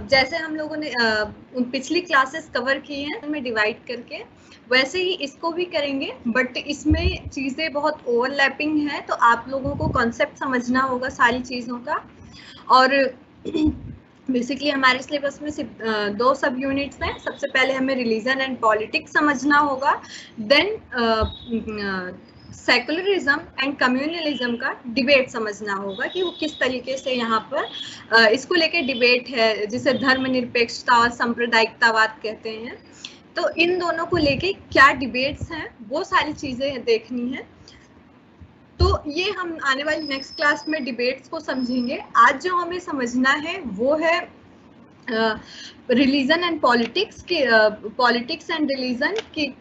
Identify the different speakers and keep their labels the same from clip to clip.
Speaker 1: जैसे हम लोगों ने उन पिछली क्लासेस कवर की हैं उनमें डिवाइड करके, वैसे ही इसको भी करेंगे, बट इसमें चीज़ें बहुत ओवरलैपिंग है, तो आप लोगों को कॉन्सेप्ट समझना होगा सारी चीज़ों का। और बेसिकली हमारे सिलेबस में सिर्फ 2 सब यूनिट्स हैं। सबसे पहले हमें रिलीजन एंड पॉलिटिक्स समझना होगा, देन सेकुलरिज्म एंड कम्युनलिज्म का डिबेट समझना होगा कि वो किस तरीके से यहाँ पर इसको लेके डिबेट है, जिसे धर्मनिरपेक्षता और सांप्रदायिकतावाद कहते हैं। तो इन दोनों को लेके क्या डिबेट्स हैं, वो सारी चीजें देखनी है। तो ये हम आने वाली नेक्स्ट क्लास में डिबेट्स को समझेंगे। आज जो हमें समझना है वो है रिलीजन एंड पॉलिटिक्स के, पॉलिटिक्स एंड रिलीजन की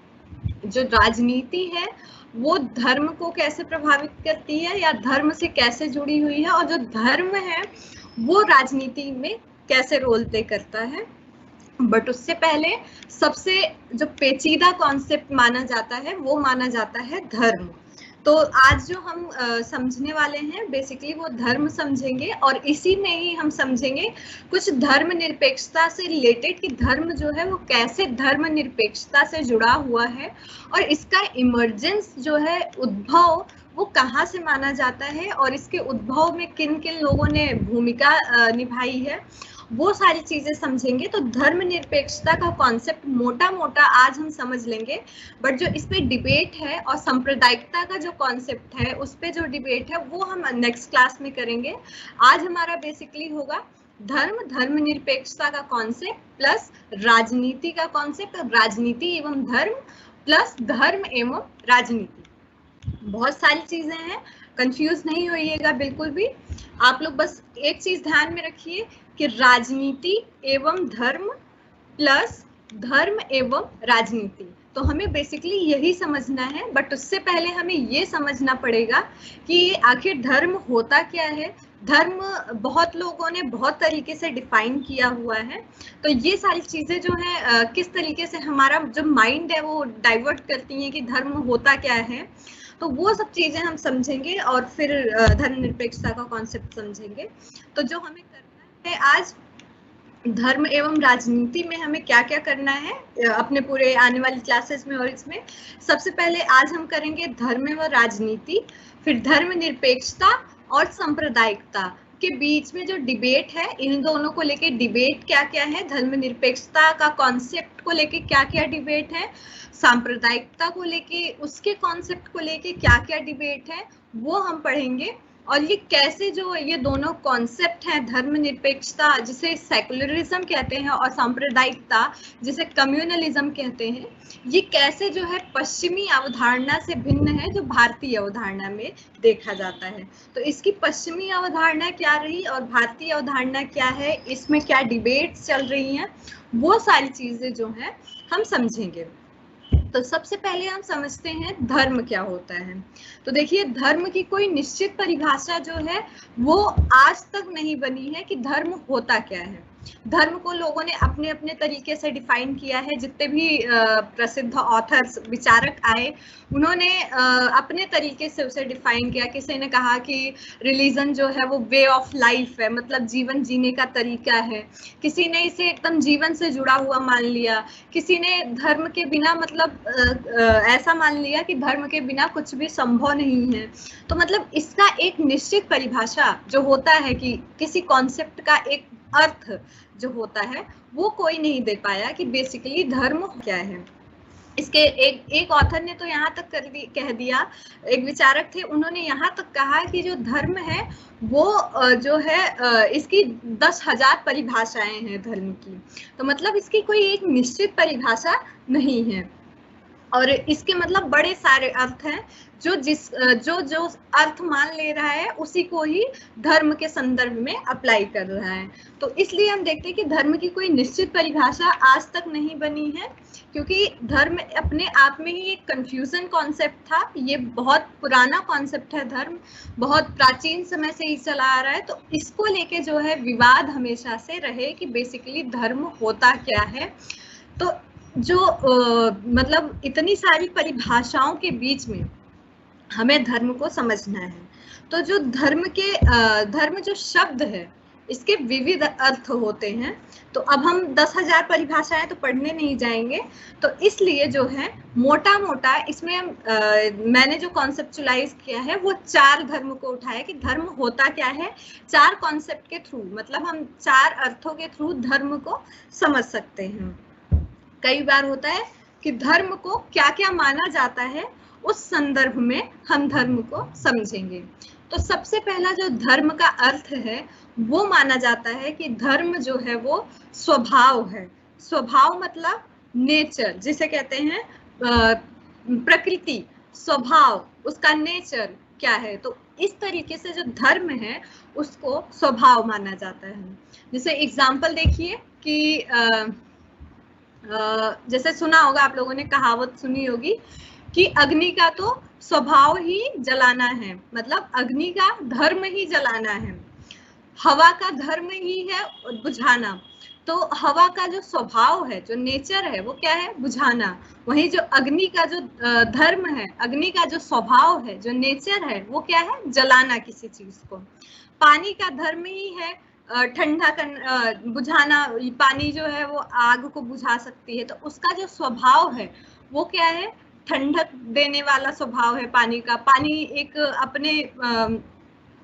Speaker 1: जो राजनीति है वो धर्म को कैसे प्रभावित करती है या धर्म से कैसे जुड़ी हुई है, और जो धर्म है वो राजनीति में कैसे रोल प्ले करता है। बट उससे पहले सबसे जो पेचीदा कॉन्सेप्ट माना जाता है वो माना जाता है धर्म। तो आज जो हम समझने वाले हैं बेसिकली वो धर्म समझेंगे, और इसी में ही हम समझेंगे कुछ धर्म निरपेक्षता से रिलेटेड कि धर्म जो है वो कैसे धर्म निरपेक्षता से जुड़ा हुआ है, और इसका इमर्जेंस जो है, उद्भव, वो कहाँ से माना जाता है, और इसके उद्भव में किन किन लोगों ने भूमिका निभाई है, वो सारी चीजें समझेंगे। तो धर्मनिरपेक्षता का कॉन्सेप्ट मोटा मोटा आज हम समझ लेंगे, बट जो इस पे डिबेट है और सांप्रदायिकता का जो कॉन्सेप्ट है उस पे जो डिबेट है वो हम नेक्स्ट क्लास में करेंगे। आज हमारा बेसिकली होगा धर्म, धर्मनिरपेक्षता का कॉन्सेप्ट प्लस राजनीति का कॉन्सेप्ट, और राजनीति एवं धर्म प्लस धर्म एवं राजनीति। बहुत सारी चीजें हैं, कंफ्यूज नहीं होइएगा बिल्कुल भी। आप लोग बस एक चीज ध्यान में रखिए कि राजनीति एवं धर्म प्लस धर्म एवं राजनीति, तो हमें बेसिकली यही समझना है। बट उससे पहले हमें ये समझना पड़ेगा कि आखिर धर्म होता क्या है। धर्म बहुत लोगों ने बहुत तरीके से डिफाइन किया हुआ है, तो ये सारी चीजें जो है किस तरीके से हमारा जो माइंड है वो डाइवर्ट करती हैं कि धर्म होता क्या है, तो वो सब चीजें हम समझेंगे और फिर धर्मनिरपेक्षता का कॉन्सेप्ट समझेंगे। तो जो हमें करना है आज धर्म एवं राजनीति में हमें क्या क्या करना है अपने पूरे आने वाली क्लासेस में, और इसमें सबसे पहले आज हम करेंगे धर्म एवं राजनीति, फिर धर्मनिरपेक्षता और सांप्रदायिकता के बीच में जो डिबेट है, इन दोनों को लेके डिबेट क्या क्या है, धर्मनिरपेक्षता का कॉन्सेप्ट को लेके क्या क्या डिबेट है, सांप्रदायिकता को लेके उसके कॉन्सेप्ट को लेके क्या क्या डिबेट है, वो हम पढ़ेंगे। और ये कैसे जो ये दोनों कॉन्सेप्ट हैं, धर्मनिरपेक्षता जिसे सेकुलरिज्म कहते हैं और सांप्रदायिकता जिसे कम्युनलिज्म कहते हैं, ये कैसे जो है पश्चिमी अवधारणा से भिन्न है जो भारतीय अवधारणा में देखा जाता है। तो इसकी पश्चिमी अवधारणा क्या रही और भारतीय अवधारणा क्या है, इसमें क्या डिबेट्स चल रही हैं, वो सारी चीजें जो है हम समझेंगे। तो सबसे पहले हम समझते हैं धर्म क्या होता है। तो देखिए, धर्म की कोई निश्चित परिभाषा जो है वो आज तक नहीं बनी है कि धर्म होता क्या है। धर्म को लोगों ने अपने अपने तरीके से डिफाइन किया है। जितने भी प्रसिद्ध ऑथर्स, विचारक आए, उन्होंने अपने तरीके से उसे डिफाइन किया। किसी ने कहा कि रिलीजन जो है वो वे ऑफ लाइफ है, मतलब जीवन जीने का तरीका है। किसी ने इसे एकदम जीवन से जुड़ा हुआ मान लिया। किसी ने धर्म के बिना मतलब ऐसा मान लिया कि धर्म के बिना कुछ भी संभव नहीं है। तो मतलब इसका एक निश्चित परिभाषा जो होता है कि किसी कॉन्सेप्ट का एक अर्थ जो होता है वो कोई नहीं दे पाया कि बेसिकली धर्म क्या है। इसके एक ऑथर ने तो यहाँ तक कह दिया, एक विचारक थे, उन्होंने यहाँ तक कहा कि जो धर्म है वो जो है इसकी 10,000 परिभाषाएं हैं धर्म की। तो मतलब इसकी कोई एक निश्चित परिभाषा नहीं है, और इसके मतलब बड़े सारे अर्थ हैं। जो अर्थ मान ले रहा है उसी को ही धर्म के संदर्भ में अप्लाई कर रहा है। तो इसलिए हम देखते हैं कि धर्म की कोई निश्चित परिभाषा आज तक नहीं बनी है, क्योंकि धर्म अपने आप में ही एक कंफ्यूजन कॉन्सेप्ट था। ये बहुत पुराना कॉन्सेप्ट है, धर्म बहुत प्राचीन समय से ही चला आ रहा है। तो इसको लेके जो है विवाद हमेशा से रहे कि बेसिकली धर्म होता क्या है। तो जो मतलब इतनी सारी परिभाषाओं के बीच में हमें धर्म को समझना है। तो जो धर्म जो शब्द है, इसके विविध अर्थ होते हैं। तो अब हम 10,000 परिभाषाएं तो पढ़ने नहीं जाएंगे, तो इसलिए जो है मोटा मोटा इसमें मैंने जो कॉन्सेप्चुलाइज किया है वो 4 धर्म को उठाया कि धर्म होता क्या है, 4 कॉन्सेप्ट के थ्रू, मतलब हम 4 अर्थों के थ्रू धर्म को समझ सकते हैं। कई बार होता है कि धर्म को क्या क्या माना जाता है, उस संदर्भ में हम धर्म को समझेंगे। तो सबसे पहला जो धर्म का अर्थ है वो माना जाता है कि धर्म जो है वो स्वभाव है। स्वभाव मतलब नेचर, जिसे कहते हैं प्रकृति, स्वभाव, उसका नेचर क्या है। तो इस तरीके से जो धर्म है उसको स्वभाव माना जाता है। जैसे एग्जाम्पल देखिए कि जैसे सुना होगा आप लोगों ने, कहावत सुनी होगी कि अग्नि का तो स्वभाव ही जलाना है, मतलब अग्नि का धर्म ही जलाना है। हवा का धर्म ही है बुझाना। तो हवा का जो स्वभाव है, जो नेचर है, वो क्या है, बुझाना। वहीं जो अग्नि का जो धर्म है, अग्नि का जो स्वभाव है, जो नेचर है, वो क्या है, जलाना किसी चीज को। पानी का धर्म ही है ठंडा कर बुझाना। पानी जो है वो आग को बुझा सकती है, तो उसका जो स्वभाव है वो क्या है, ठंडक देने वाला स्वभाव है पानी का। पानी एक अपने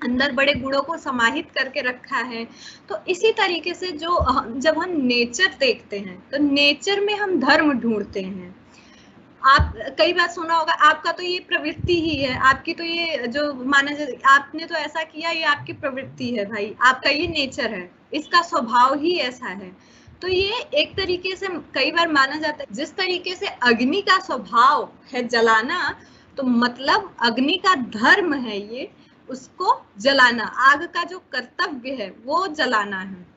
Speaker 1: अंदर बड़े गुणों को समाहित करके रखा है। तो इसी तरीके से जो जब हम नेचर देखते हैं तो नेचर में हम धर्म ढूंढते हैं। आप कई बार सुना होगा, आपका तो ये प्रवृत्ति ही है, आपकी तो ये जो माना जाए, आपने तो ऐसा किया, ये आपकी प्रवृत्ति है भाई, आपका ये नेचर है, इसका स्वभाव ही ऐसा है। तो ये एक तरीके से कई बार माना जाता है, जिस तरीके से अग्नि का स्वभाव है जलाना, तो मतलब अग्नि का धर्म है ये, उसको जलाना। आग का जो कर्तव्य है वो जलाना है,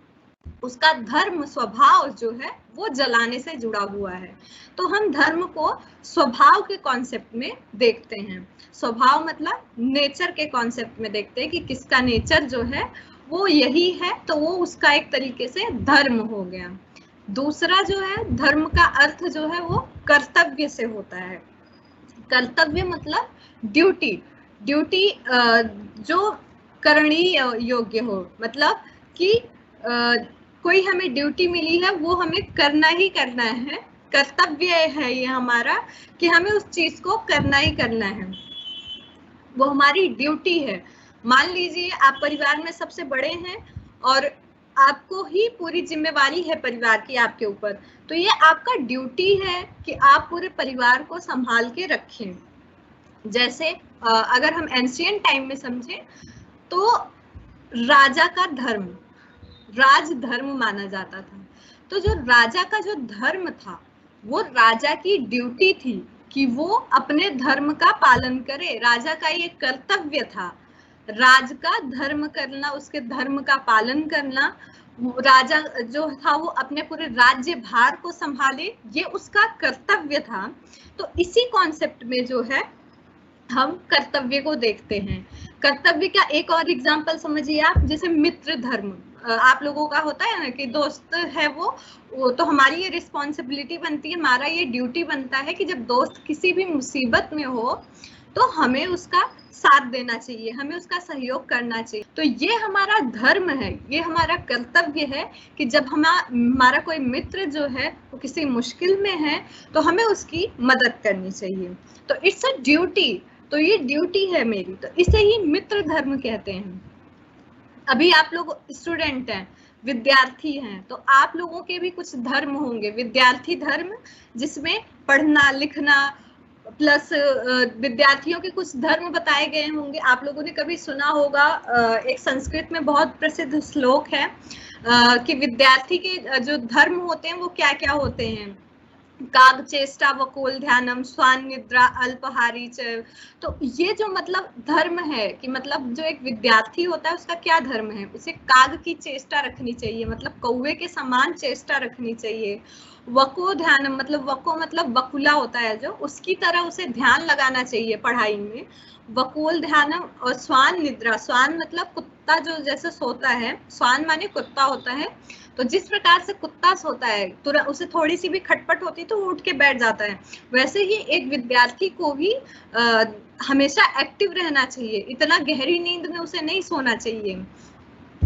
Speaker 1: उसका धर्म स्वभाव जो है वो जलाने से जुड़ा हुआ है। तो हम धर्म को स्वभाव के कॉन्सेप्ट में देखते हैं। स्वभाव मतलब नेचर के कॉन्सेप्ट में देखते हैं कि किसका नेचर जो है वो यही है, तो वो उसका एक तरीके से धर्म हो गया। दूसरा जो है धर्म का अर्थ जो है वो कर्तव्य से होता है। कर्तव्य मतलब ड्यूटी, ड्यूटी जो करणीय योग्य हो, मतलब कि कोई हमें ड्यूटी मिली है वो हमें करना ही करना है, कर्तव्य है ये हमारा कि हमें उस चीज को करना ही करना है, वो हमारी ड्यूटी है। मान लीजिए आप परिवार में सबसे बड़े हैं और आपको ही पूरी जिम्मेवारी है परिवार की आपके ऊपर, तो ये आपका ड्यूटी है कि आप पूरे परिवार को संभाल के रखें। जैसे अगर हम एंशियंट टाइम में समझें तो राजा का धर्म, राज धर्म माना जाता था। तो जो राजा का जो धर्म था वो राजा की ड्यूटी थी कि वो अपने धर्म का पालन करे। राजा का ये कर्तव्य था, राज का धर्म करना, उसके धर्म का पालन करना। राजा जो था वो अपने पूरे राज्य भार को संभाले, ये उसका कर्तव्य था। तो इसी कॉन्सेप्ट में जो है हम कर्तव्य को देखते हैं। कर्तव्य का एक और एग्जांपल समझिए आप, जैसे मित्र धर्म आप लोगों का होता है ना कि दोस्त है वो तो हमारी ये रिस्पॉन्सिबिलिटी बनती है, हमारा ये ड्यूटी बनता है कि जब दोस्त किसी भी मुसीबत में हो तो हमें उसका साथ देना चाहिए, हमें उसका सहयोग करना चाहिए। तो ये हमारा धर्म है, ये हमारा कर्तव्य है कि जब हमारा कोई मित्र जो है वो किसी मुश्किल में है तो हमें उसकी मदद करनी चाहिए। तो इट्स अ ड्यूटी, तो ये ड्यूटी है मेरी, तो इसे ही मित्र धर्म कहते हैं। अभी आप लोग स्टूडेंट हैं, विद्यार्थी हैं, तो आप लोगों के भी कुछ धर्म होंगे, विद्यार्थी धर्म, जिसमें पढ़ना लिखना प्लस विद्यार्थियों के कुछ धर्म बताए गए होंगे। आप लोगों ने कभी सुना होगा, एक संस्कृत में बहुत प्रसिद्ध श्लोक है कि विद्यार्थी के जो धर्म होते हैं वो क्या क्या होते हैं। काग चेष्टा वकोल ध्यानम स्वान निद्रा अल्पहारी च। तो ये जो मतलब धर्म है कि मतलब जो एक विद्यार्थी होता है उसका क्या धर्म है, उसे काग की चेष्टा रखनी चाहिए, मतलब कौवे के समान चेष्टा रखनी चाहिए। वको ध्यानम मतलब वको मतलब वकुला होता है जो, उसकी तरह उसे ध्यान लगाना चाहिए पढ़ाई में। वकोल ध्यानम। और स्वान निद्रा, स्वान मतलब कुत्ता जो जैसे सोता है, स्वान माने कुत्ता होता है, तो जिस प्रकार से कुत्ता सोता है तुरंत उसे थोड़ी सी भी खटपट होती तो उठ के बैठ जाता है, वैसे ही एक विद्यार्थी को भी हमेशा एक्टिव रहना चाहिए, इतना गहरी नींद में उसे नहीं सोना चाहिए।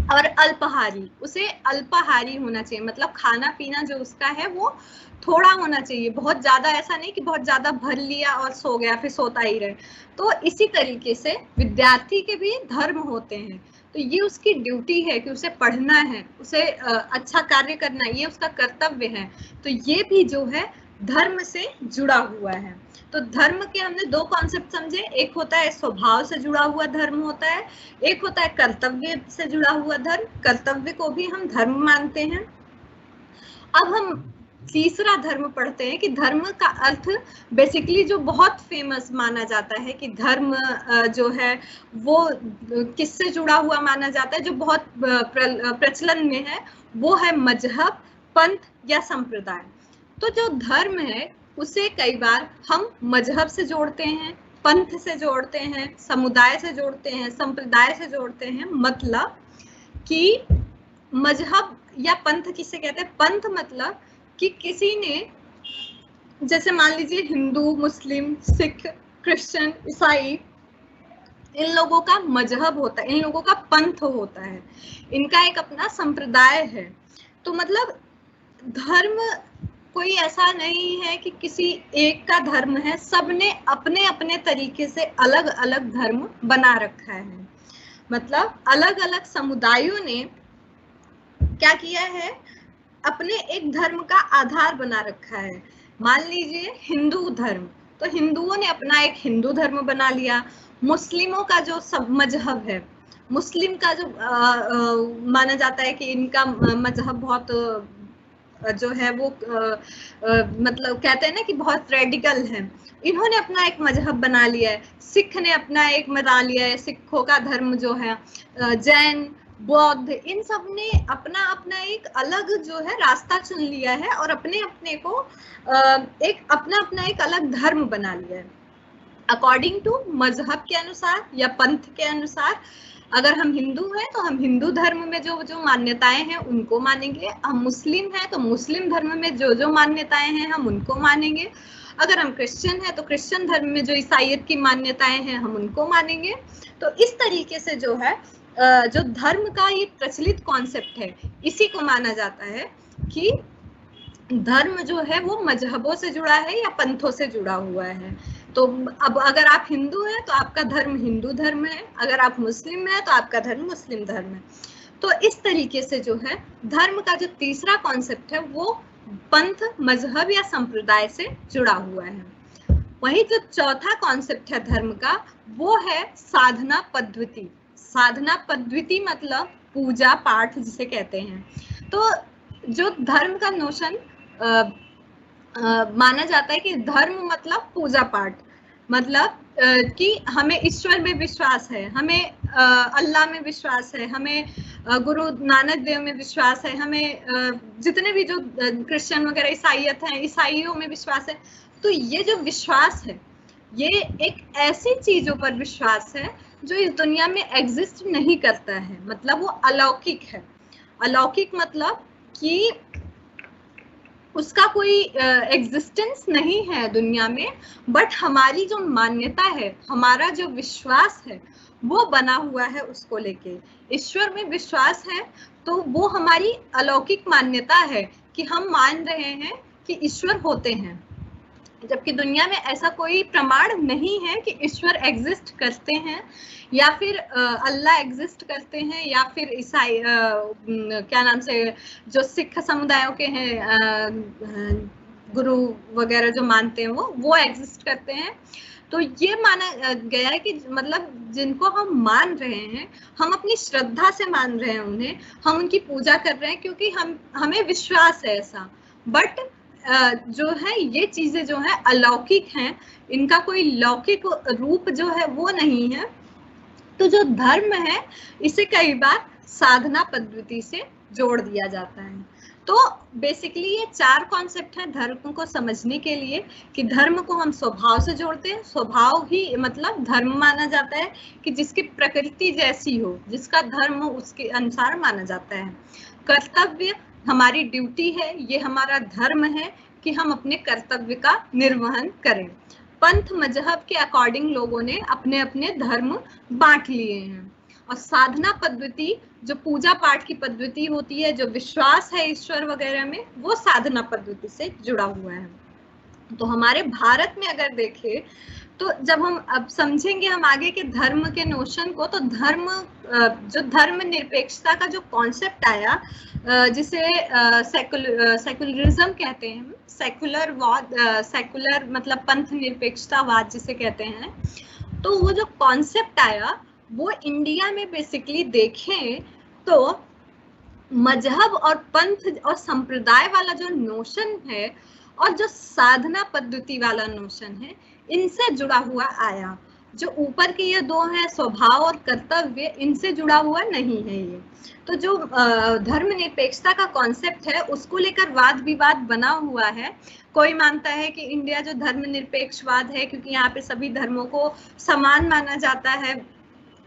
Speaker 1: और अल्पाहारी, उसे अल्पाहारी होना चाहिए, मतलब खाना पीना जो उसका है वो थोड़ा होना चाहिए, बहुत ज्यादा ऐसा नहीं कि बहुत ज्यादा भर लिया और सो गया फिर सोता ही रहे। तो इसी तरीके से विद्यार्थी के भी धर्म होते हैं, तो ये उसकी ड्यूटी है कि उसे पढ़ना है, उसे अच्छा कार्य करना है, ये उसका कर्तव्य है। तो ये भी जो है धर्म से जुड़ा हुआ है। तो धर्म के हमने दो कॉन्सेप्ट समझे, एक होता है स्वभाव से जुड़ा हुआ धर्म होता है, एक होता है कर्तव्य से जुड़ा हुआ धर्म, कर्तव्य को भी हम धर्म मानते हैं। अब हम तीसरा धर्म पढ़ते हैं कि धर्म का अर्थ बेसिकली जो बहुत फेमस माना जाता है कि धर्म जो है वो किससे जुड़ा हुआ माना जाता है, जो बहुत प्रचलन में है, वो है मजहब, पंथ या संप्रदाय। तो जो धर्म है उसे कई बार हम मजहब से जोड़ते हैं, पंथ से जोड़ते हैं, समुदाय से जोड़ते हैं, संप्रदाय से जोड़ते हैं। मतलब कि मजहब या पंथ किसे कहते हैं? पंथ मतलब कि किसी ने, जैसे मान लीजिए हिंदू, मुस्लिम, सिख, क्रिश्चियन, ईसाई, इन लोगों का मजहब होता है, इन लोगों का पंथ होता है, इनका एक अपना संप्रदाय है। तो मतलब धर्म कोई ऐसा नहीं है कि किसी एक का धर्म है, सबने अपने अपने तरीके से अलग अलग धर्म बना रखा है। मतलब अलग अलग समुदायों ने क्या किया है, अपने एक धर्म का आधार बना रखा है। मान लीजिए हिंदू धर्म, तो हिंदुओं ने अपना एक हिंदू धर्म बना लिया। मुस्लिमों का जो सब मजहब है, मुस्लिम का जो माना जाता है कि इनका मजहब बहुत जो है वो मतलब कहते हैं ना कि बहुत रेडिकल है, इन्होंने अपना एक मजहब बना लिया है। सिख ने अपना एक बना लिया है, सिखों का धर्म जो है। जैन, बौद्ध, इन सब ने अपना अपना एक अलग जो है रास्ता चुन लिया है और अपने अपने को एक अपना अपना एक अलग धर्म बना लिया है अकॉर्डिंग टू मजहब के अनुसार या पंथ के अनुसार। अगर हम हिंदू हैं तो हम हिंदू धर्म में जो जो मान्यताएं हैं उनको मानेंगे, हम मुस्लिम हैं तो मुस्लिम धर्म में जो जो मान्यताएं हैं हम उनको मानेंगे, अगर हम क्रिश्चियन हैं तो क्रिश्चियन धर्म में जो ईसाईयत की मान्यताएं हैं हम उनको मानेंगे। तो इस तरीके से जो है जो धर्म का ये प्रचलित कॉन्सेप्ट है, इसी को माना जाता है कि धर्म जो है वो मजहबों से जुड़ा है या पंथों से जुड़ा हुआ है। तो अब अगर आप हिंदू हैं तो आपका धर्म हिंदू धर्म है, अगर आप मुस्लिम हैं तो आपका धर्म मुस्लिम धर्म है। तो इस तरीके से जो है धर्म का जो तीसरा कॉन्सेप्ट है वो पंथ, मजहब या संप्रदाय से जुड़ा हुआ है। वही जो चौथा कॉन्सेप्ट है धर्म का वो है साधना पद्धति। साधना पद्धति मतलब पूजा पाठ जिसे कहते हैं। तो जो धर्म का नोशन माना जाता है कि धर्म मतलब पूजा पाठ, मतलब कि हमें ईश्वर में विश्वास है, हमें अल्लाह में विश्वास है, हमें गुरु नानक देव में विश्वास है, हमें जितने भी जो क्रिश्चियन वगैरह ईसाईयत हैं, ईसाइयों में विश्वास है। तो ये जो विश्वास है ये एक ऐसी चीजों पर विश्वास है जो इस दुनिया में एग्जिस्ट नहीं करता है, मतलब वो अलौकिक है। अलौकिक मतलब कि उसका कोई एग्जिस्टेंस नहीं है दुनिया में, बट हमारी जो मान्यता है, हमारा जो विश्वास है वो बना हुआ है उसको लेके। ईश्वर में विश्वास है तो वो हमारी अलौकिक मान्यता है कि हम मान रहे हैं कि ईश्वर होते हैं, जबकि दुनिया में ऐसा कोई प्रमाण नहीं है कि ईश्वर एग्जिस्ट करते हैं या फिर अल्लाह एग्जिस्ट करते हैं या फिर ईसाई क्या नाम से जो सिख समुदायों के हैं गुरु वगैरह जो मानते हैं वो एग्जिस्ट करते हैं। तो ये माना गया है कि मतलब जिनको हम मान रहे हैं, हम अपनी श्रद्धा से मान रहे हैं उन्हें, हम उनकी पूजा कर रहे हैं क्योंकि हमें विश्वास है ऐसा। बट जो है ये चीजें जो है अलौकिक हैं, इनका कोई लौकिक रूप जो है वो नहीं है। तो जो धर्म है इसे कई बार साधना पद्धति से जोड़ दिया जाता है। तो बेसिकली ये चार कॉन्सेप्ट हैं धर्म को समझने के लिए कि धर्म को हम स्वभाव से जोड़ते हैं, स्वभाव ही मतलब धर्म माना जाता है कि जिसकी प्रकृति जैसी हो, जिसका धर्म हो उसके अनुसार माना जाता है। कर्तव्य हमारी ड्यूटी है, ये हमारा धर्म है कि हम अपने कर्तव्य का निर्वहन करें। पंथ मजहब के अकॉर्डिंग लोगों ने अपने अपने धर्म बांट लिए हैं। और साधना पद्धति जो पूजा पाठ की पद्धति होती है, जो विश्वास है ईश्वर वगैरह में, वो साधना पद्धति से जुड़ा हुआ है। तो हमारे भारत में अगर देखें तो जब हम अब समझेंगे हम आगे के धर्म के नोशन को, तो धर्म जो धर्म निरपेक्षता का जो कॉन्सेप्ट आया, जिसे सेकुलरिज्म कहते हैं, सेकुलर मतलब पंथ निरपेक्षतावाद जिसे कहते हैं, तो वो जो कॉन्सेप्ट आया वो इंडिया में बेसिकली देखें तो मजहब और पंथ और संप्रदाय वाला जो नोशन है और जो साधना पद्धति वाला नोशन है, इनसे जुड़ा हुआ आया। जो ऊपर के ये दो हैं, स्वभाव और कर्तव्य, इनसे जुड़ा हुआ नहीं है ये। तो जो धर्म निरपेक्षता का कॉन्सेप्ट है उसको लेकर वाद विवाद बना हुआ है। कोई मानता है कि इंडिया जो धर्म निरपेक्षवाद है क्योंकि यहाँ पे सभी धर्मों को समान माना जाता है,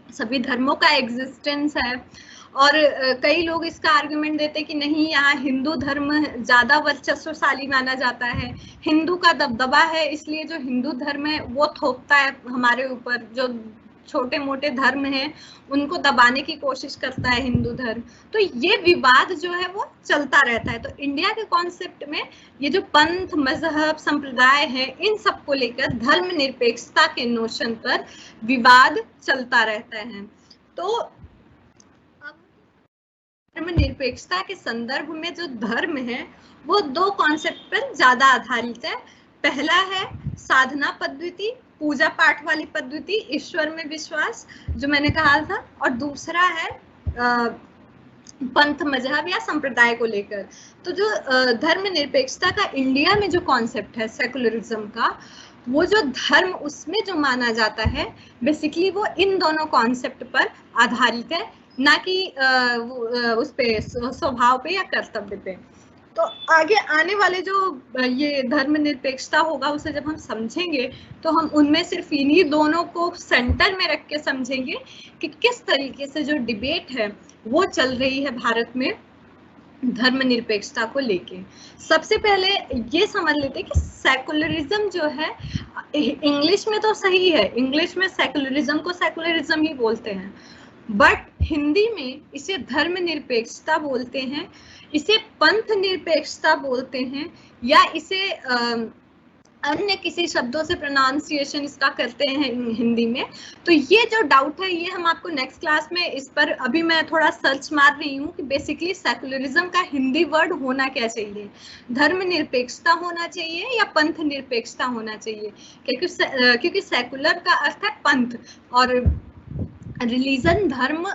Speaker 1: सभी धर्मों का एग्जिस्टेंस है। और कई लोग इसका आर्गुमेंट देते हैं कि नहीं, यहाँ हिंदू धर्म ज्यादा वर्चस्वशाली माना जाता है, हिंदू का दबदबा है, इसलिए जो हिंदू धर्म है वो थोपता है हमारे ऊपर, जो छोटे मोटे धर्म हैं उनको दबाने की कोशिश करता है हिंदू धर्म। तो ये विवाद जो है वो चलता रहता है। तो इंडिया के कॉन्सेप्ट में ये जो पंथ, मजहब, संप्रदाय है, इन सबको लेकर धर्म निरपेक्षता के नोशन पर विवाद चलता रहता है। तो धर्म निरपेक्षता के संदर्भ में जो धर्म है वो दो कॉन्सेप्ट पर ज्यादा आधारित है। पहला है साधना पद्धति, पूजा पाठ वाली पद्धति, ईश्वर में विश्वास जो मैंने कहा था, और दूसरा है पंथ, मजहब या संप्रदाय को लेकर। तो जो धर्म निरपेक्षता का इंडिया में जो कॉन्सेप्ट है सेकुलरिज्म का, वो जो धर्म उसमें जो माना जाता है बेसिकली वो इन दोनों कॉन्सेप्ट पर आधारित है, ना कि उस पे स्वभाव पे या कर्तव्य पे। तो आगे आने वाले जो ये धर्म निरपेक्षता होगा उसे जब हम समझेंगे तो हम उनमें सिर्फ इन्हीं दोनों को सेंटर में रख के समझेंगे कि किस तरीके से जो डिबेट है वो चल रही है भारत में धर्म निरपेक्षता को लेके। सबसे पहले ये समझ लेते हैं कि सेकुलरिज्म जो है, इंग्लिश में तो सही है, इंग्लिश में सेकुलरिज्म को सेकुलरिज्म ही बोलते हैं, बट हिंदी में इसे धर्म निरपेक्षता बोलते हैं, इसे पंथ निरपेक्षता बोलते हैं, या इसे अन्य किसी शब्दों से प्रोनाउंसिएशन इसका करते हैं हिंदी में। तो ये जो डाउट है ये हम आपको नेक्स्ट क्लास में, इस पर अभी मैं थोड़ा सर्च मार रही हूँ कि बेसिकली सेकुलरिज्म का हिंदी वर्ड होना क्या चाहिए, धर्म निरपेक्षता होना चाहिए या पंथ निरपेक्षता होना चाहिए, क्योंकि सेकुलर का अर्थ है पंथ और रिलीजन धर्म,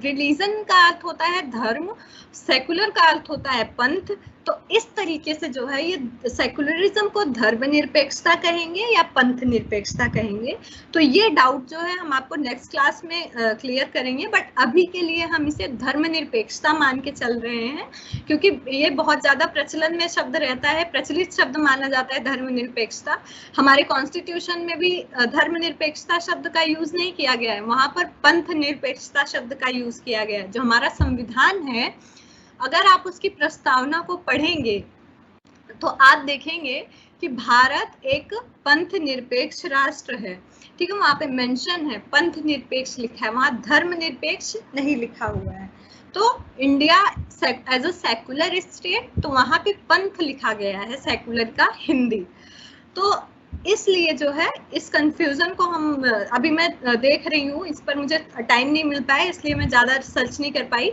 Speaker 1: रिलीजन का अर्थ होता है धर्म, सेकुलर का अर्थ होता है पंथ। तो इस तरीके से जो है ये सेकुलरिज्म को धर्म निरपेक्षता कहेंगे या पंथ निरपेक्षता कहेंगे, तो ये डाउट जो है हम आपको नेक्स्ट क्लास में क्लियर करेंगे। बट अभी के लिए हम इसे धर्म निरपेक्षता मान के चल रहे हैं क्योंकि ये बहुत ज्यादा प्रचलन में शब्द रहता है, प्रचलित शब्द माना जाता है धर्म निरपेक्षता। हमारे कॉन्स्टिट्यूशन में भी धर्म निरपेक्षता शब्द का यूज नहीं किया गया है, वहां पर पंथ निरपेक्षता शब्द का यूज किया गया है। जो हमारा संविधान है, अगर आप उसकी प्रस्तावना को पढ़ेंगे तो आप देखेंगे कि भारत एक पंथ निरपेक्ष राष्ट्र है, ठीक है, वहां पे मेंशन है पंथ निरपेक्ष लिखा है, वहां धर्म निरपेक्ष नहीं लिखा हुआ है। तो India as a secular state, तो वहां पे पंथ लिखा गया है सेकुलर का हिंदी। तो इसलिए जो है इस कंफ्यूजन को हम अभी मैं देख रही हूँ, इस पर मुझे टाइम नहीं मिल पाया इसलिए मैं ज़्यादा सर्च नहीं कर पाई,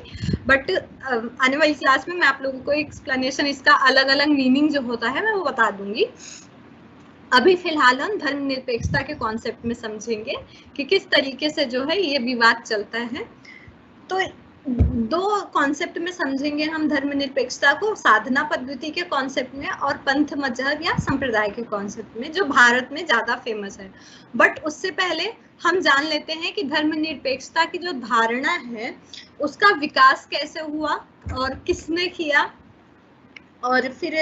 Speaker 1: बट आने वाली क्लास में मैं आप लोगों को एक्सप्लेनेशन इसका अलग अलग मीनिंग जो होता है मैं वो बता दूंगी। अभी फिलहाल हम धर्म निरपेक्षता के कॉन्सेप्ट में समझेंगे कि किस तरीके से जो है ये विवाद चलता है। तो दो कॉन्सेप्ट में समझेंगे हम धर्म निरपेक्षता को, साधना पद्धति के कॉन्सेप्ट में और पंथ, मजहब या संप्रदाय के कॉन्सेप्ट में, जो भारत में ज्यादा फेमस है। बट उससे पहले हम जान लेते हैं कि धर्म निरपेक्षता की जो धारणा है उसका विकास कैसे हुआ और किसने किया, और फिर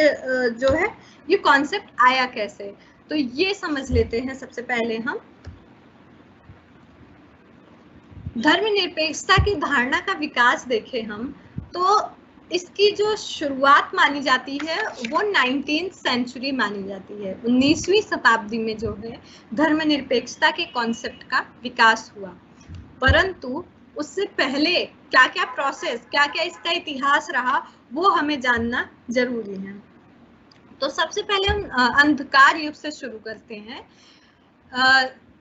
Speaker 1: जो है ये कॉन्सेप्ट आया कैसे, तो ये समझ लेते हैं सबसे पहले हम। धर्मनिरपेक्षता की धारणा का विकास देखें हम तो इसकी जो शुरुआत मानी जाती है वो 19th सेंचुरी मानी जाती है। 19वीं शताब्दी में जो है धर्मनिरपेक्षता के कॉन्सेप्ट का विकास हुआ, परंतु उससे पहले क्या क्या प्रोसेस, क्या क्या इसका इतिहास रहा, वो हमें जानना जरूरी है। तो सबसे पहले हम अंधकार युग से शुरू करते हैं।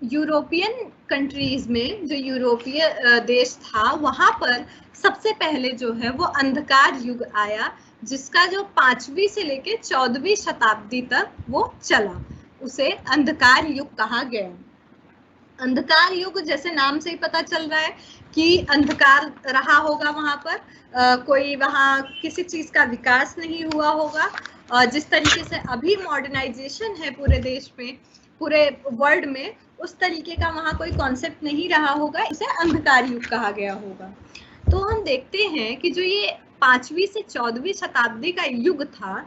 Speaker 1: यूरोपियन कंट्रीज में, जो यूरोपीय देश था, वहां पर सबसे पहले जो है वो अंधकार युग आया, जिसका जो 5वीं से लेकर 14वीं शताब्दी तक वो चला। उसे अंधकार युग कहा गया। अंधकार युग जैसे नाम से ही पता चल रहा है कि अंधकार रहा होगा वहां पर, कोई वहां किसी चीज का विकास नहीं हुआ होगा। जिस तरीके से अभी मॉडर्नाइजेशन है पूरे देश में, पूरे वर्ल्ड में, उस तरीके का वहां कोई कॉन्सेप्ट नहीं रहा होगा, इसे अंधकार युग कहा गया होगा। तो हम देखते हैं कि जो ये 5वीं से 14वीं शताब्दी का युग था,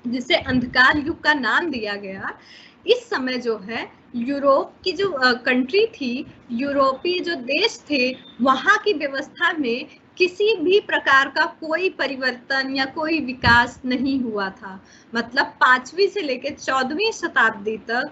Speaker 1: जिसे अंधकार युग का नाम दिया गया, इस समय जो है यूरोप की जो कंट्री थी, यूरोपीय जो देश थे, वहां की व्यवस्था में किसी भी प्रकार का कोई परिवर्तन या कोई विकास नहीं हुआ था। मतलब 5वीं से लेकर 14वीं शताब्दी तक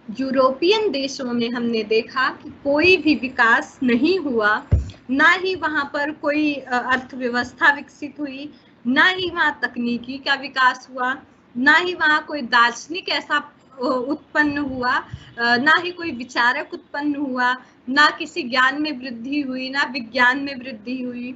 Speaker 1: यूरोपियन देशों में हमने देखा कि कोई भी विकास नहीं हुआ, ना ही वहां पर कोई अर्थव्यवस्था विकसित हुई, ना ही वहां तकनीकी का विकास हुआ, ना ही वहां कोई दार्शनिक ऐसा उत्पन्न हुआ, ना ही कोई विचारक उत्पन्न हुआ, ना किसी ज्ञान में वृद्धि हुई, ना विज्ञान में वृद्धि हुई,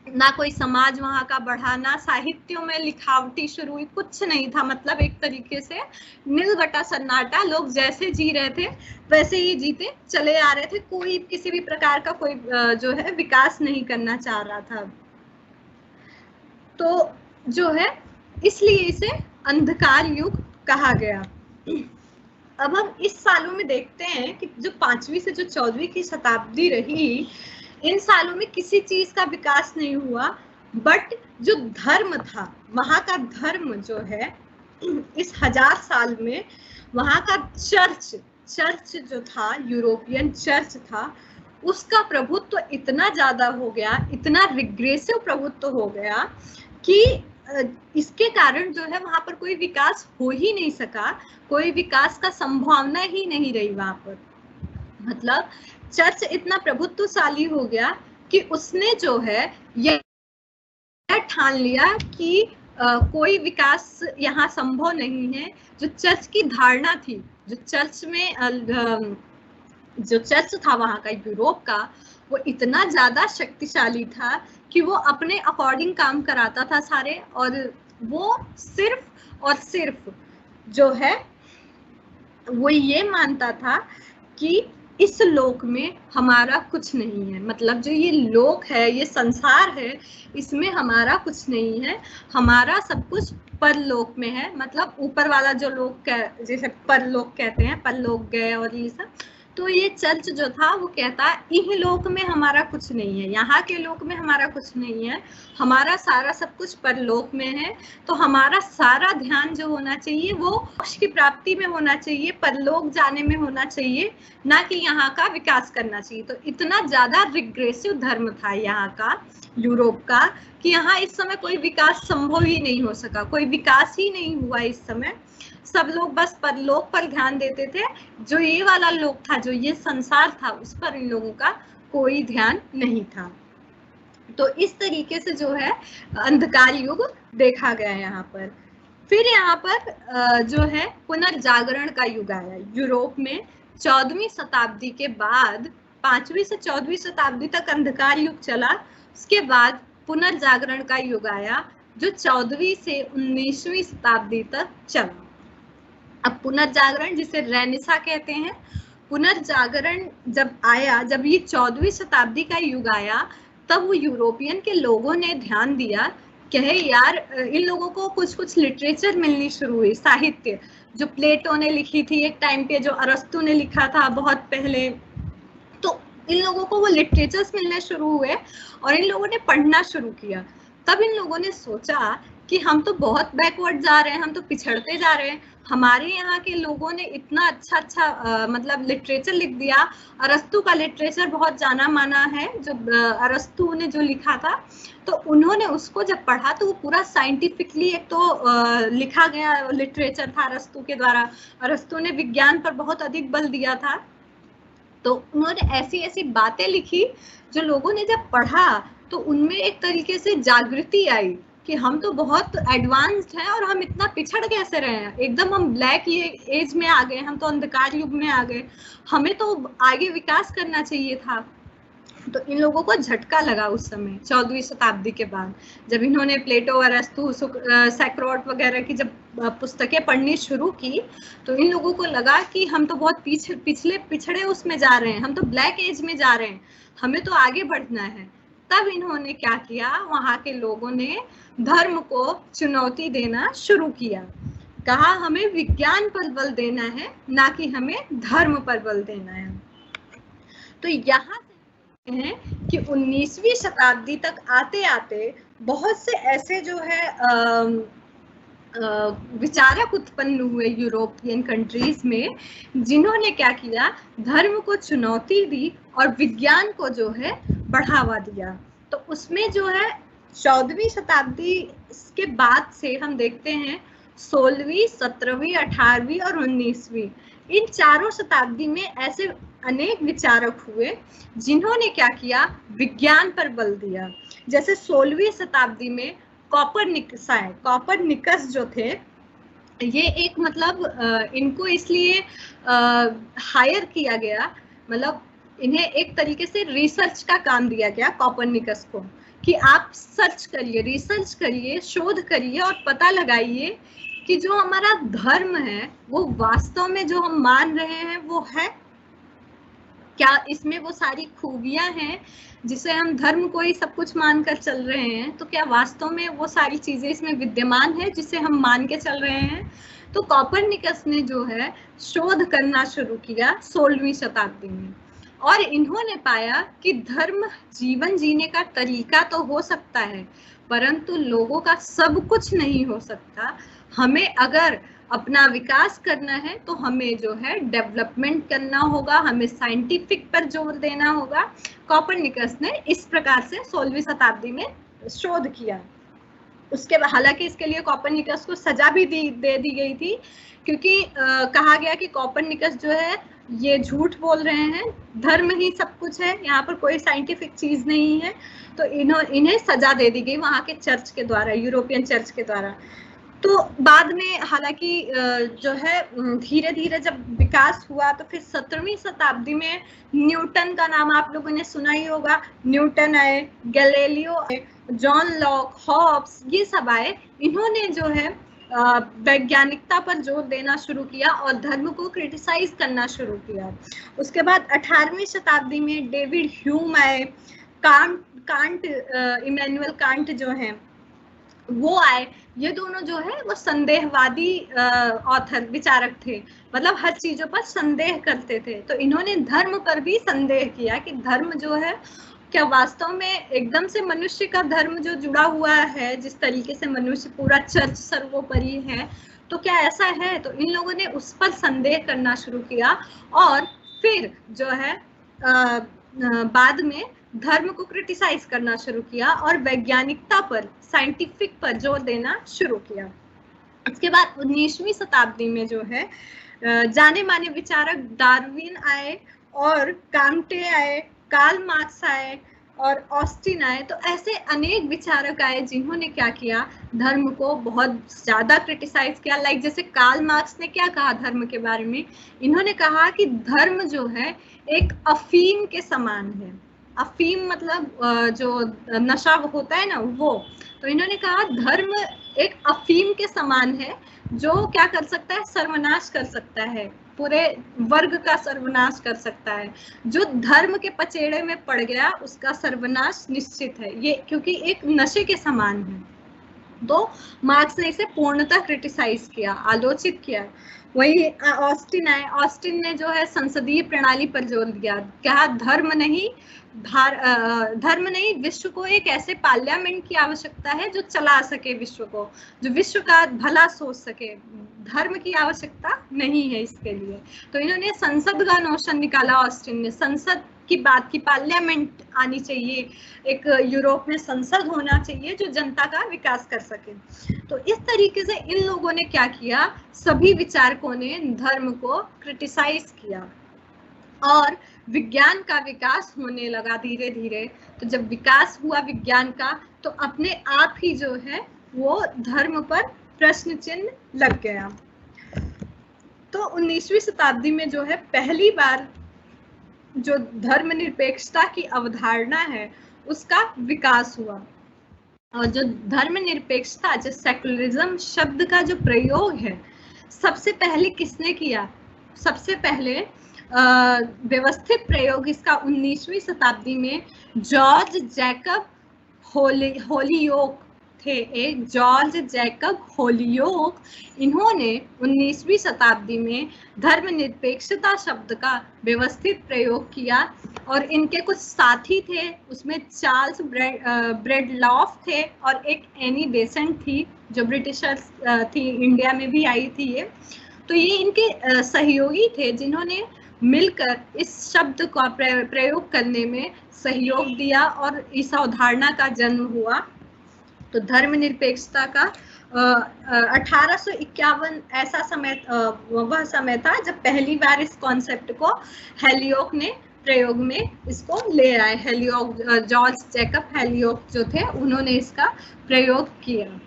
Speaker 1: ना कोई समाज वहां का बढ़ा, ना साहित्यों में लिखावटी शुरू हुई, कुछ नहीं था। मतलब एक तरीके से नील बटा सन्नाटा, लोग जैसे जी रहे थे वैसे ही जीते चले आ रहे थे, कोई किसी भी प्रकार का कोई जो है विकास नहीं करना चाह रहा था। तो जो है इसलिए इसे अंधकार युग कहा गया। अब हम इस सालों में देखते हैं कि जो 5वीं से जो 14वीं की शताब्दी रही, इन सालों में किसी चीज का विकास नहीं हुआ, बट जो धर्म था, वहां का धर्म जो है, इस 1000 साल में वहां का चर्च जो था, यूरोपियन चर्च था, उसका प्रभुत्व इतना ज्यादा हो गया, इतना रिग्रेसिव प्रभुत्व हो गया कि इसके कारण जो है वहां पर कोई विकास हो ही नहीं सका, कोई विकास का संभावना ही नहीं रही वहां पर। मतलब चर्च इतना प्रभुत्वशाली हो गया कि उसने जो है यह ठान लिया कि कोई विकास यहाँ संभव नहीं है। जो चर्च की धारणा थी, जो चर्च में जो चर्च था वहां का, यूरोप का, वो इतना ज्यादा शक्तिशाली था कि वो अपने अकॉर्डिंग काम कराता था सारे, और वो सिर्फ और सिर्फ जो है वो ये मानता था कि इस लोक में हमारा कुछ नहीं है। मतलब जो ये लोक है, ये संसार है, इसमें हमारा कुछ नहीं है, हमारा सब कुछ परलोक में है। मतलब ऊपर वाला जो लोक, जैसे परलोक कहते हैं, परलोक गए और ये सब, तो ये चर्च जो था वो कहता है इह लोक में हमारा कुछ नहीं है, यहाँ के लोक में हमारा कुछ नहीं है, हमारा सारा सब कुछ परलोक में है। तो हमारा सारा ध्यान जो होना चाहिए वो मोक्ष की प्राप्ति में होना चाहिए, परलोक जाने में होना चाहिए, ना कि यहाँ का विकास करना चाहिए। तो इतना ज्यादा रिग्रेसिव धर्म था यहाँ का, यूरोप का, कि यहाँ इस समय कोई विकास संभव ही नहीं हो सका, कोई विकास ही नहीं हुआ इस समय। सब लोग बस परलोक पर ध्यान देते थे, जो ये वाला लोक था, जो ये संसार था, उस पर इन लोगों का कोई ध्यान नहीं था। तो इस तरीके से जो है अंधकार युग देखा गया यहाँ पर। फिर यहाँ पर जो है पुनर्जागरण का युग आया यूरोप में 14वीं शताब्दी के बाद। 5वीं से 14वीं शताब्दी तक अंधकार युग चला, उसके बाद पुनर्जागरण का युग आया, जो 14वीं से 19वीं शताब्दी तक चला। अब पुनर्जागरण, जिसे रेनेसां कहते हैं, पुनर्जागरण जब आया, जब ये 14वीं शताब्दी का युग आया, तब वो यूरोपियन के लोगों ने ध्यान दिया कि यार इन लोगों को कुछ कुछ लिटरेचर मिलनी शुरू हुई, साहित्य, जो प्लेटो ने लिखी थी एक टाइम पे, जो अरस्तु ने लिखा था बहुत पहले, तो इन लोगों को वो लिटरेचर्स मिलने शुरू हुए और इन लोगों ने पढ़ना शुरू किया। तब इन लोगों ने सोचा कि हम तो बहुत बैकवर्ड जा रहे हैं, हम तो पिछड़ते जा रहे हैं, हमारे यहाँ के लोगों ने इतना अच्छा मतलब लिटरेचर लिख दिया। अरस्तु का लिटरेचर बहुत जाना माना है, जो अरस्तु ने जो लिखा था, तो उन्होंने उसको जब पढ़ा तो वो पूरा साइंटिफिकली एक तो लिखा गया लिटरेचर था अरस्तु के द्वारा। अरस्तु ने विज्ञान पर बहुत अधिक बल दिया था। तो उन्होंने ऐसी ऐसी बातें लिखी जो लोगों ने जब पढ़ा तो उनमें एक तरीके से जागृति आई कि हम तो बहुत एडवांस्ड हैं और हम इतना पिछड़ कैसे रहे हैं, एकदम हम ब्लैक एज में आ गए, हम तो अंधकार युग में आ गए, हमें तो आगे विकास करना चाहिए था। तो इन लोगों को झटका लगा उस समय 14वीं शताब्दी के बाद, जब इन्होंने प्लेटो, अरस्तु, सैक्रोट वगैरह की जब पुस्तकें पढ़नी शुरू की तो इन लोगों को लगा कि हम तो बहुत पिछड़े उसमें जा रहे हैं, हम तो ब्लैक एज में जा रहे हैं, हमें तो आगे बढ़ना है। तब इन्होंने क्या किया, वहां के लोगों ने धर्म को चुनौती देना शुरू किया, कहा हमें विज्ञान पर बल देना है, ना कि हमें धर्म पर बल देना है। तो यहाँ हैं कि 19वीं शताब्दी तक आते आते बहुत से ऐसे जो है विचारक उत्पन्न हुए यूरोपियन कंट्रीज में, जिन्होंने क्या किया, धर्म को चुनौती दी और विज्ञान को जो है बढ़ावा दिया। तो उसमें जो है 14वीं शताब्दी के बाद से हम देखते हैं 16वीं, 17वीं, 18वीं और 19वीं, इन चारों शताब्दी में ऐसे अनेक विचारक हुए जिन्होंने क्या किया, विज्ञान पर बल दिया। जैसे 16वीं शताब्दी में कॉपरनिकस जो थे, ये एक मतलब इनको इसलिए हायर किया गया, मतलब इन्हें एक तरीके से रिसर्च का काम दिया गया कॉपरनिकस को, कि आप सर्च करिए, रिसर्च करिए, शोध करिए और पता लगाइए कि जो हमारा धर्म है वो वास्तव में जो हम मान रहे हैं वो है क्या, इसमें वो सारी खूबियां हैं जिसे हम धर्म को ही सब कुछ मानकर चल रहे हैं, तो क्या वास्तव में वो सारी चीजें इसमें विद्यमान है जिसे हम मान के चल रहे हैं। तो कॉपरनिकस ने जो है शोध करना शुरू किया 16वीं शताब्दी में, और इन्होंने पाया कि धर्म जीवन जीने का तरीका तो हो सकता है, परंतु लोगों का सब कुछ नहीं हो सकता। हमें अगर अपना विकास करना है तो हमें जो है डेवलपमेंट करना होगा, हमें साइंटिफिक पर जोर देना होगा। कॉपरनिकस ने इस प्रकार से 16वीं शताब्दी में शोध किया। उसके हालांकि इसके लिए कॉपरनिकस को सजा भी दे दी गई थी, क्योंकि कहा गया कि कॉपरनिकस जो है ये झूठ बोल रहे हैं, धर्म ही सब कुछ है, यहाँ पर कोई साइंटिफिक चीज नहीं है। तो इन्हें सजा दे दी गई वहां के चर्च के द्वारा, यूरोपियन चर्च के द्वारा। तो बाद में हालांकि जो है धीरे धीरे जब विकास हुआ तो फिर 17वीं शताब्दी में न्यूटन का नाम आप लोगों ने सुना ही होगा, न्यूटन आए, गैलीलियो आए, जॉन लॉक, हॉब्स, ये सब आए। इन्होंने जो है वैज्ञानिकता पर जोर देना शुरू किया और धर्म को क्रिटिसाइज करना शुरू किया। उसके बाद 18वीं शताब्दी में डेविड ह्यूम आए, इमैनुअल कांट जो है वो आए। ये दोनों जो है वो संदेहवादी ऑथर, विचारक थे, मतलब हर चीजों पर संदेह करते थे। तो इन्होंने धर्म पर भी संदेह किया कि धर्म जो है क्या वास्तव में एकदम से मनुष्य का धर्म जो जुड़ा हुआ है, जिस तरीके से मनुष्य पूरा चर्च सर्वोपरि है, तो क्या ऐसा है। तो इन लोगों ने उस पर संदेह करना शुरू किया और फिर जो है बाद में धर्म को क्रिटिसाइज करना शुरू किया और वैज्ञानिकता पर, साइंटिफिक पर जोर देना शुरू किया। इसके बाद 19वीं शताब्दी में जो है जाने माने विचारक डार्विन आए और कांटे आए, कार्ल मार्क्स आए और ऑस्टिन आए। तो ऐसे अनेक विचारक आए जिन्होंने क्या किया, धर्म को बहुत ज्यादा क्रिटिसाइज किया। लाइक जैसे कार्ल मार्क्स ने क्या कहा धर्म के बारे में, इन्होंने कहा कि धर्म जो है एक अफीम के समान है। अफीम मतलब जो नशा होता है ना, वो। तो इन्होंने कहा धर्म एक अफीम के समान है जो क्या कर सकता है, सर्वनाश कर सकता है, पूरे वर्ग का सर्वनाश कर सकता है। जो धर्म के पचेड़े में पड़ गया उसका सर्वनाश निश्चित है, ये क्योंकि एक नशे के समान है। तो मार्क्स ने इसे पूर्णतः क्रिटिसाइज किया, आलोचित किया। वही ऑस्टिन आए, ऑस्टिन ने जो है संसदीय प्रणाली पर जोर दिया, कहा धर्म नहीं विश्व को एक ऐसे पार्लियामेंट की आवश्यकता है जो चला सके विश्व को, जो विश्व का भला सोच सके, धर्म की आवश्यकता नहीं है इसके लिए। तो इन्होंने संसद का नोशन निकाला, ऑस्टिन ने संसद की बात की, पार्लियामेंट आनी चाहिए, एक यूरोप में संसद होना चाहिए जो जनता का विकास कर सके। तो इस तरीके से इन लोगों ने क्या किया, सभी विचारकों ने धर्म को क्रिटिसाइज किया और विज्ञान का विकास होने लगा धीरे धीरे। तो जब विकास हुआ विज्ञान का, तो अपने आप ही जो है वो धर्म पर प्रश्न चिन्ह लग गया। तो 19वीं शताब्दी में जो है पहली बार जो धर्मनिरपेक्षता की अवधारणा है उसका विकास हुआ। और जो धर्मनिरपेक्षता, जो सेकुलरिज्म शब्द का जो प्रयोग है, सबसे पहले किसने किया? सबसे पहले व्यवस्थित प्रयोग इसका 19वीं शताब्दी में जॉर्ज जैकब होलियोक थे। एक जॉर्ज जैकब होलियोक, इन्होंने 19वीं शताब्दी में धर्मनिरपेक्षता शब्द का व्यवस्थित प्रयोग किया। और इनके कुछ साथी थे, उसमें चार्ल्स ब्रेडलॉफ थे और एक एनी बेसेंट थी जो ब्रिटिशर्स थी, इंडिया में भी आई थी ये। तो ये इनके सहयोगी थे जिन्होंने मिलकर इस शब्द का प्रयोग करने में सहयोग दिया और इस अवधारणा का जन्म हुआ। तो धर्मनिरपेक्षता का 1851 ऐसा समय, वह समय था जब पहली बार इस कॉन्सेप्ट को हेलियोक ने प्रयोग में इसको ले आए। हेलियोक, जॉर्ज जैकब हेलियोक जो थे, उन्होंने इसका प्रयोग किया।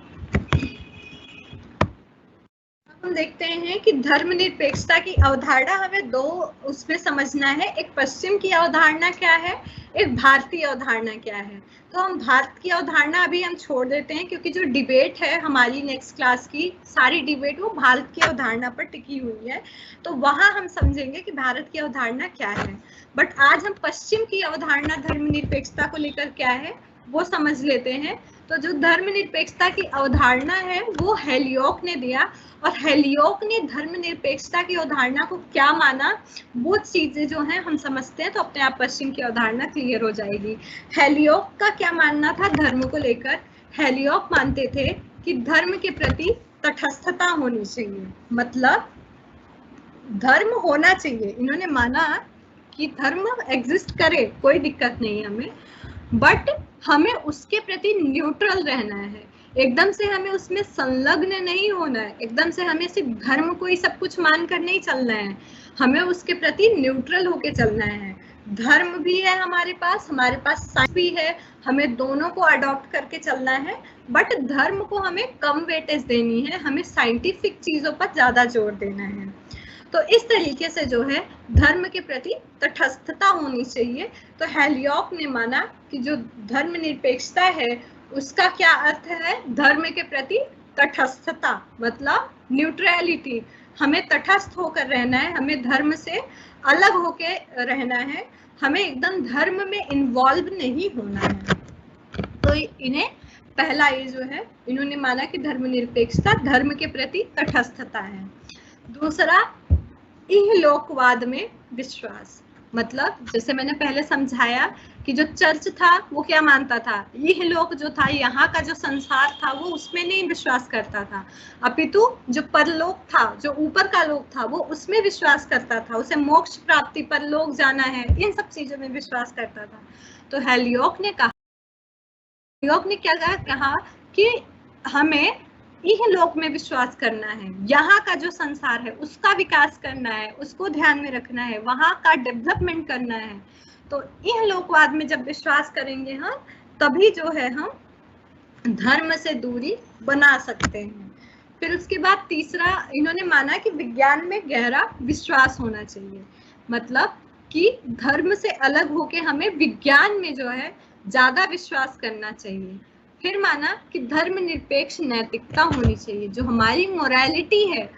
Speaker 1: हम देखते हैं कि धर्मनिरपेक्षता की अवधारणा हमें दो उसमें समझना है, एक पश्चिम की अवधारणा क्या है, एक भारतीय अवधारणा क्या है। तो हम भारत की अवधारणा अभी हम छोड़ देते हैं, क्योंकि जो डिबेट है हमारी नेक्स्ट क्लास की सारी डिबेट वो भारत की अवधारणा पर टिकी हुई है, तो वहां हम समझेंगे कि भारत की अवधारणा क्या है। बट आज हम पश्चिम की अवधारणा धर्मनिरपेक्षता को लेकर क्या है वो समझ लेते हैं। तो जो धर्मनिरपेक्षता की अवधारणा है वो हेलियोक ने दिया, और हेलियोक ने धर्मनिरपेक्षता की अवधारणा को क्या माना, वो चीजें जो हैं हम समझते हैं तो अपने आप पश्चिम की अवधारणा क्लियर हो जाएगी। हेलियोक का क्या मानना था धर्म को लेकर? हेलियोक मानते थे कि धर्म के प्रति तटस्थता होनी चाहिए, मतलब धर्म होना चाहिए। इन्होंने माना कि धर्म एग्जिस्ट करे, कोई दिक्कत नहीं हमें, बट हमें उसके प्रति न्यूट्रल रहना है, एकदम से हमें उसमें संलग्न नहीं होना है, एकदम से हमें सिर्फ धर्म को ही सब कुछ मानकर नहीं चलना है, हमें उसके प्रति न्यूट्रल होके चलना है। धर्म भी है हमारे पास साइंस भी है, हमें दोनों को अडॉप्ट करके चलना है, बट धर्म को हमें कम वेटेज देनी है, हमें साइंटिफिक चीजों पर ज्यादा जोर देना है। तो इस तरीके से जो है धर्म के प्रति तटस्थता होनी चाहिए। तो हेलियोक ने माना कि जो धर्मनिरपेक्षता है उसका क्या अर्थ है? धर्म के प्रति तटस्थता, मतलब न्यूट्रलिटी, हमें तटस्थ होकर रहना है, हमें धर्म से अलग होके रहना है, हमें एकदम धर्म में इन्वॉल्व नहीं होना है। तो इन्हें पहला ये जो है इन्होंने माना कि धर्मनिरपेक्षता धर्म के प्रति तटस्थता है। दूसरा, इहलोकवाद में विश्वास, मतलब जैसे मैंने पहले समझाया कि जो चर्च था वो क्या मानता था, इहलोक जो था, यहाँ का जो संसार था वो उसमें नहीं विश्वास करता था, अपितु जो परलोक था, जो ऊपर का लोक था, वो उसमें विश्वास करता था, उसे मोक्ष प्राप्ति, परलोक जाना है, इन सब चीजों में विश्वास करता था। तो हेलियोक ने क्या कहा कि हमें इहलोक में विश्वास करना है, यहाँ का जो संसार है उसका विकास करना है, उसको ध्यान में रखना है, वहां का डेवलपमेंट करना है। तो इहलोकवाद में जब विश्वास करेंगे हम, तभी जो है हम धर्म से दूरी बना सकते हैं। फिर उसके बाद तीसरा इन्होंने माना कि विज्ञान में गहरा विश्वास होना चाहिए, मतलब कि धर्म से अलग होके हमें विज्ञान में जो है ज्यादा विश्वास करना चाहिए। फिर माना कि धर्मनिरपेक्ष नैतिकता होनी चाहिए, जो हमारी मोरालिटी है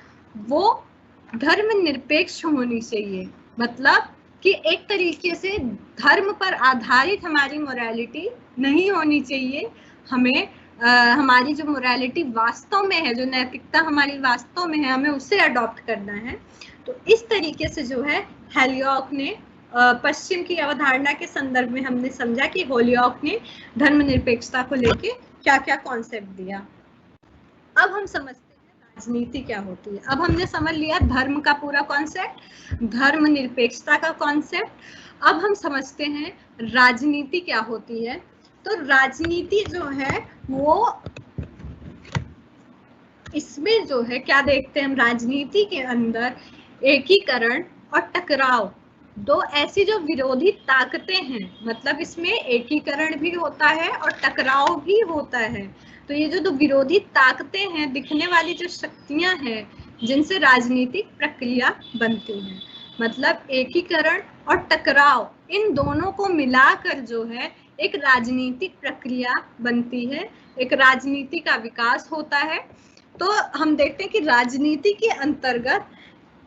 Speaker 1: वो धर्मनिरपेक्ष होनी चाहिए, मतलब कि एक तरीके से धर्म पर आधारित हमारी मोरालिटी नहीं होनी चाहिए, हमें हमारी जो मोरालिटी वास्तव में है, जो नैतिकता हमारी वास्तव में है, हमें उसे अडॉप्ट करना है। तो इस तरीके से जो है हेलियोक ने पश्चिम की अवधारणा के संदर्भ में हमने समझा कि होलियोक ने धर्मनिरपेक्षता को लेके क्या क्या कॉन्सेप्ट दिया। अब हम समझते हैं राजनीति क्या होती है। अब हमने समझ लिया धर्म का पूरा कॉन्सेप्ट, धर्मनिरपेक्षता का कॉन्सेप्ट। अब हम समझते हैं राजनीति क्या होती है। तो राजनीति जो है वो, इसमें जो है क्या देखते हैं हम, राजनीति के अंदर एकीकरण और टकराव, दो ऐसी जो विरोधी ताकतें हैं, मतलब इसमें एकीकरण भी होता है और टकराव भी होता है। तो ये जो दो विरोधी ताकतें हैं, दिखने वाली जो शक्तियां हैं, जिनसे राजनीतिक प्रक्रिया बनती है, मतलब एकीकरण और टकराव, इन दोनों को मिलाकर जो है एक राजनीतिक प्रक्रिया बनती है, एक राजनीति का विकास होता है। तो हम देखते हैं कि राजनीति के अंतर्गत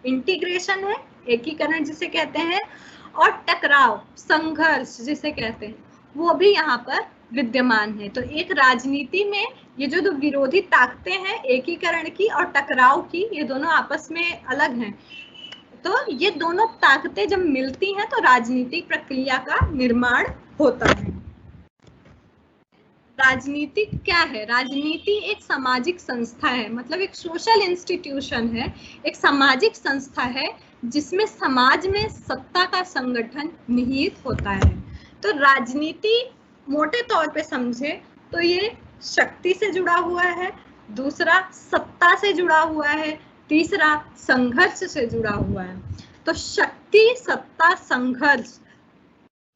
Speaker 1: इंटीग्रेशन है, एकीकरण जिसे कहते हैं, और टकराव, संघर्ष जिसे कहते हैं, वो भी यहाँ पर विद्यमान है। तो एक राजनीति में ये जो दो विरोधी ताकतें हैं, एकीकरण की और टकराव की, ये दोनों आपस में अलग हैं। तो ये दोनों ताकतें जब मिलती हैं तो राजनीतिक प्रक्रिया का निर्माण होता है। राजनीति क्या है? राजनीति एक सामाजिक संस्था है, मतलब एक सोशल इंस्टीट्यूशन है, एक सामाजिक संस्था है जिसमें समाज में सत्ता का संगठन निहित होता है। तो राजनीति मोटे तौर पे समझे तो ये शक्ति से जुड़ा हुआ है, दूसरा सत्ता से जुड़ा हुआ है, तीसरा संघर्ष से जुड़ा हुआ है। तो शक्ति, सत्ता, संघर्ष,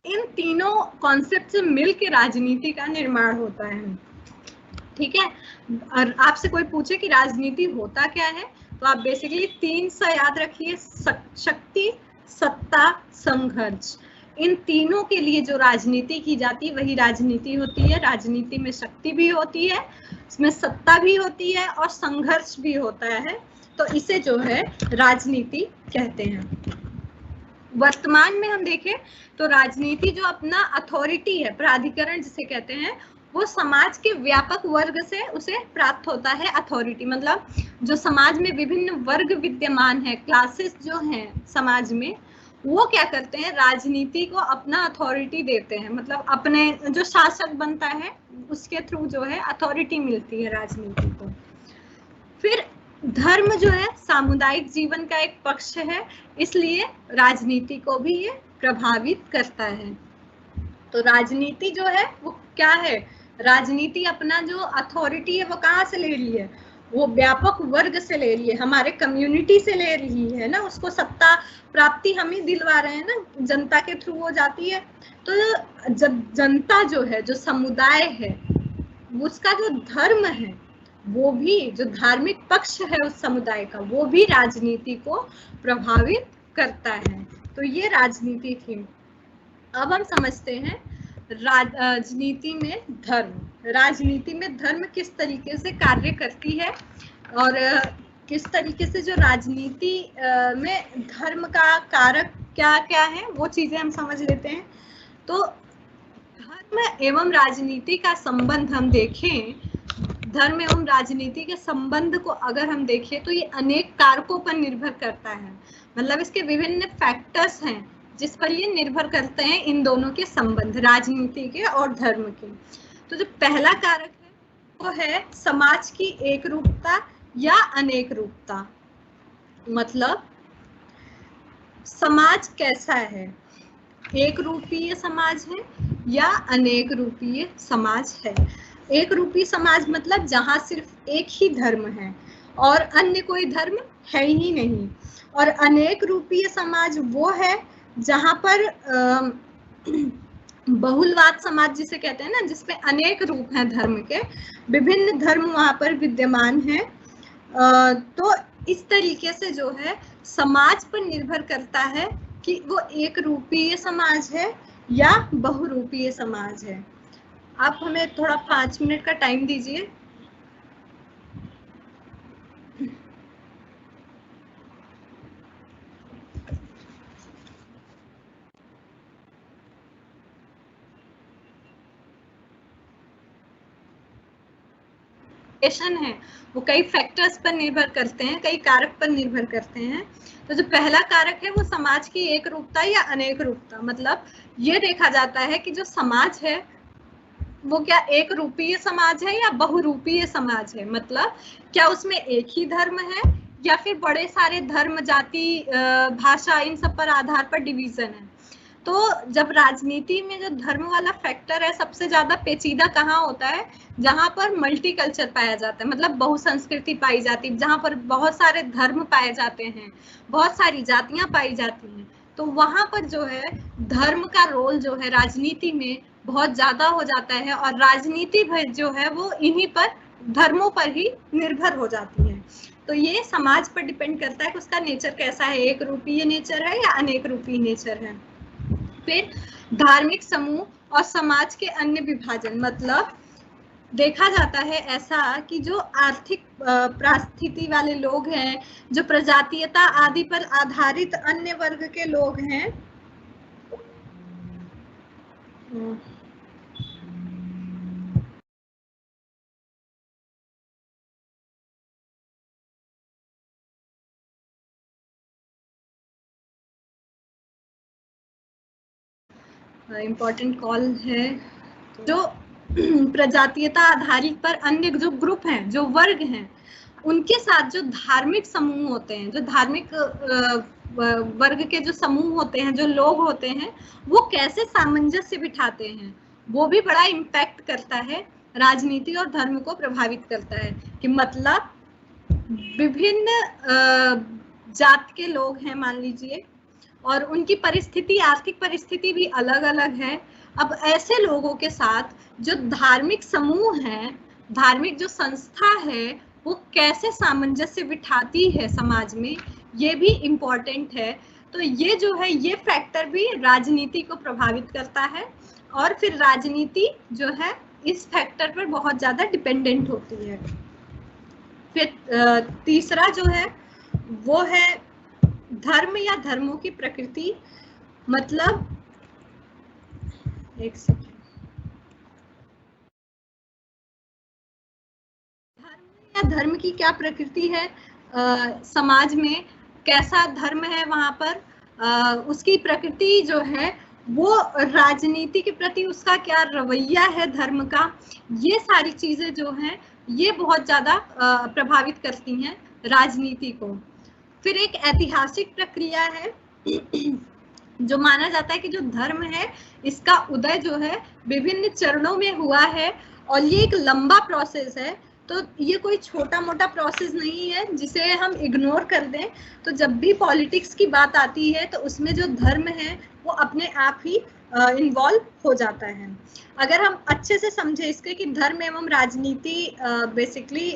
Speaker 1: इन तीनों कॉन्सेप्ट से मिलकर राजनीति का निर्माण होता है। ठीक है, और आपसे कोई पूछे कि राजनीति होता क्या है, तो आप बेसिकली 3 सा याद रखिए, शक्ति, सत्ता, संघर्ष। इन तीनों के लिए जो राजनीति की जाती है वही राजनीति होती है। राजनीति में शक्ति भी होती है, इसमें सत्ता भी होती है और संघर्ष भी होता है। तो इसे जो है राजनीति कहते हैं। वर्तमान में हम देखें तो राजनीति जो अपना अथॉरिटी है, प्राधिकरण जिसे कहते हैं, वो समाज के व्यापक वर्ग से उसे प्राप्त होता है अथॉरिटी। मतलब जो समाज में विभिन्न वर्ग विद्यमान है, क्लासेस जो हैं समाज में, वो क्या करते हैं, राजनीति को अपना अथॉरिटी देते हैं। मतलब अपने जो शासक बनता है उसके थ्रू जो है अथॉरिटी मिलती है राजनीति को। फिर धर्म जो है सामुदायिक जीवन का एक पक्ष है, इसलिए राजनीति को भी ये प्रभावित करता है। तो राजनीति जो है वो क्या है, राजनीति अपना जो अथॉरिटी है वो कहाँ से ले रही है, वो व्यापक वर्ग से ले रही है, हमारे कम्युनिटी से ले रही है ना, उसको सत्ता प्राप्ति हम ही दिलवा रहे हैं ना, जनता के थ्रू हो जाती है। तो जब जनता जो है, जो समुदाय है, उसका जो धर्म है, वो भी जो धार्मिक पक्ष है उस समुदाय का, वो भी राजनीति को प्रभावित करता है। तो ये राजनीति थी। अब हम समझते हैं राजनीति में धर्म। राजनीति में धर्म किस तरीके से कार्य करती है और किस तरीके से जो राजनीति में धर्म का कारक क्या क्या है, वो चीजें हम समझ लेते हैं। तो धर्म एवं राजनीति का संबंध हम देखें, धर्म एवं राजनीति के संबंध को अगर हम देखें तो ये अनेक कारकों पर निर्भर करता है। मतलब इसके विभिन्न फैक्टर्स हैं जिस पर ये निर्भर करते हैं, इन दोनों के संबंध, राजनीति के और धर्म के। तो जो पहला कारक है वो है समाज की एक रूपता या अनेक रूपता। मतलब समाज कैसा है, एक रूपीय समाज है या अनेक रूपीय समाज है। एक रूपी समाज मतलब जहां सिर्फ एक ही धर्म है और अन्य कोई धर्म है ही नहीं। और अनेक रूपीय समाज वो है जहां पर बहुलवाद समाज जिसे कहते हैं ना, जिसमें अनेक रूप हैं धर्म के, विभिन्न धर्म वहां पर विद्यमान है। तो इस तरीके से जो है समाज पर निर्भर करता है कि वो एक रूपीय समाज है या बहुरूपीय समाज है। आप हमें थोड़ा 5 मिनट का टाइम दीजिए। है वो कई फैक्टर्स पर निर्भर करते हैं, कई कारक पर निर्भर करते हैं। तो जो पहला कारक है वो समाज की एक रूपता या अनेक रूपता। मतलब ये देखा जाता है कि जो समाज है वो क्या एक रूपीय समाज है या बहुरूपीय समाज है। मतलब क्या उसमें एक ही धर्म है या फिर बड़े सारे धर्म, जाति, भाषा, इन सब पर आधार पर डिवीजन है। तो जब राजनीति में जो धर्म वाला फैक्टर है सबसे ज्यादा पेचीदा कहाँ होता है, जहां पर मल्टी कल्चर पाया जाता है, मतलब बहुसंस्कृति पाई जाती है, जहां पर बहुत सारे धर्म पाए जाते हैं, बहुत सारी जातियां पाई जाती हैं। तो वहां पर जो है धर्म का रोल जो है राजनीति में बहुत ज्यादा हो जाता है, और राजनीति जो है वो इन्हीं पर, धर्मों पर ही निर्भर हो जाती है। तो ये समाज पर डिपेंड करता है कि उसका नेचर कैसा है, एक रूपीय नेचर है या अनेक रूपीय नेचर है। फिर धार्मिक समूह और समाज के अन्य विभाजन, मतलब देखा जाता है ऐसा कि जो आर्थिक परिस्थिति वाले लोग हैं, जो प्रजातीयता आदि पर आधारित अन्य वर्ग के लोग हैं, इम्पोर्टेंट कॉल है, जो प्रजातीयता आधारित पर अन्य जो ग्रुप हैं, जो वर्ग हैं, उनके साथ जो धार्मिक समूह होते हैं, जो धार्मिक वर्ग के जो समूह होते हैं, जो लोग होते हैं, वो कैसे सामंजस्य बिठाते हैं, वो भी बड़ा इम्पैक्ट करता है, राजनीति और धर्म को प्रभावित करता है। कि मतलब विभिन्न जात के लोग हैं मान लीजिए, और उनकी परिस्थिति, आर्थिक परिस्थिति भी अलग अलग है। अब ऐसे लोगों के साथ जो धार्मिक समूह है, धार्मिक जो संस्था है, वो कैसे सामंजस्य बिठाती है समाज में, ये भी इम्पोर्टेंट है। तो ये जो है, ये फैक्टर भी राजनीति को प्रभावित करता है, और फिर राजनीति जो है इस फैक्टर पर बहुत ज्यादा डिपेंडेंट होती है। फिर तीसरा जो है वो है धर्म या धर्मों की प्रकृति, मतलब एक सेकंड, धर्म या धर्म की क्या प्रकृति है, समाज में कैसा धर्म है, वहां पर उसकी प्रकृति जो है वो राजनीति के प्रति उसका क्या रवैया है धर्म का, ये सारी चीजें जो हैं ये बहुत ज्यादा प्रभावित करती हैं राजनीति को। फिर एक ऐतिहासिक प्रक्रिया है जो माना जाता है कि जो धर्म है इसका उदय जो है विभिन्न चरणों में हुआ है, और ये एक लंबा प्रोसेस है। तो ये कोई छोटा मोटा प्रोसेस नहीं है जिसे हम इग्नोर कर दें। तो जब भी पॉलिटिक्स की बात आती है तो उसमें जो धर्म है वो अपने आप ही इन्वॉल्व हो जाता है। अगर हम अच्छे से समझे इसके कि धर्म एवं राजनीति बेसिकली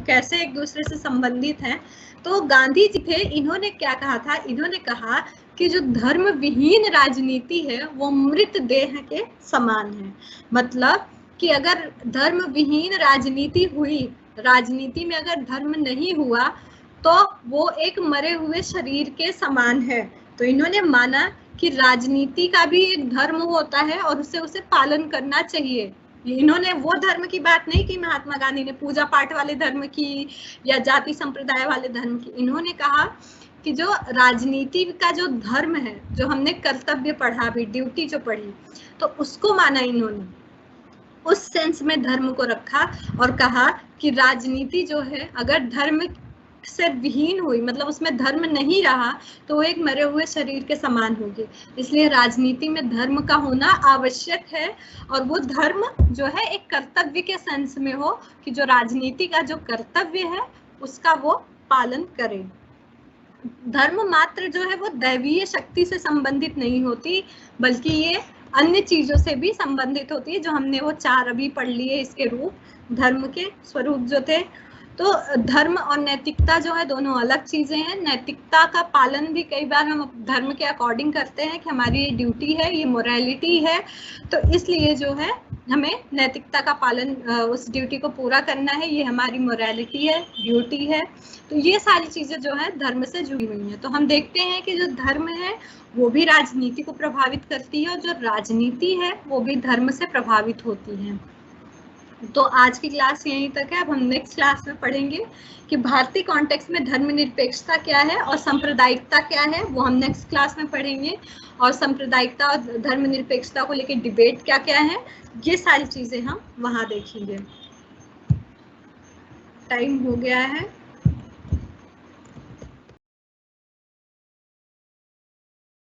Speaker 1: कैसे एक दूसरे से संबंधित हैं, तो गांधी जी थे, इन्होंने क्या कहा था, इन्होंने कहा कि जो धर्म विहीन राजनीति है वो मृत देह के समान है। मतलब कि अगर धर्म विहीन राजनीति हुई, राजनीति में अगर धर्म नहीं हुआ, तो वो एक मरे हुए शरीर के समान है। तो इन्होंने माना कि राजनीति का भी एक धर्म होता है और उसे पालन करना चाहिए। इन्होंने वो धर्म की बात नहीं की महात्मा गांधी ने, पूजा पाठ वाले धर्म की या जाति संप्रदाय वाले धर्म की। इन्होंने कहा कि जो राजनीति का जो धर्म है, जो हमने कर्तव्य पढ़ा भी, ड्यूटी जो पढ़ी, तो उसको माना इन्होंने, उस सेंस में धर्म को रखा और कहा कि राजनीति जो है अगर धर्म से विहीन हुई, मतलब उसमें धर्म नहीं रहा, तो वो एक मरे हुए शरीर के समान होगी। इसलिए राजनीति में धर्म का होना आवश्यक है, और वो धर्म जो है एक कर्तव्य के सेंस में हो कि जो राजनीति का जो कर्तव्य है उसका वो पालन करे। धर्म मात्र जो है वो दैवीय शक्ति से संबंधित नहीं होती, बल्कि ये अन्य चीजों से भी संबंधित होती है, जो हमने वो 4 अभी पढ़ लिए इसके रूप, धर्म के स्वरूप जो थे। तो धर्म और नैतिकता जो है दोनों अलग चीजें हैं। नैतिकता का पालन भी कई बार हम धर्म के अकॉर्डिंग करते हैं कि हमारी ये ड्यूटी है, ये मोरालिटी है, तो इसलिए जो है हमें नैतिकता का पालन, उस ड्यूटी को पूरा करना है, ये हमारी मोरालिटी है, ड्यूटी है। तो ये सारी चीजें जो है धर्म से जुड़ी हुई हैं। तो हम देखते हैं कि जो धर्म है वो भी राजनीति को प्रभावित करती है, और जो राजनीति है वो भी धर्म से प्रभावित होती है। तो आज की क्लास यहीं तक है। अब हम नेक्स्ट क्लास में पढ़ेंगे कि भारतीय कॉन्टेक्स्ट में धर्मनिरपेक्षता क्या है और सांप्रदायिकता क्या है, वो हम नेक्स्ट क्लास में पढ़ेंगे। और सांप्रदायिकता और धर्मनिरपेक्षता को लेकर डिबेट क्या क्या है, ये सारी चीजें हम वहां देखेंगे। टाइम हो गया है।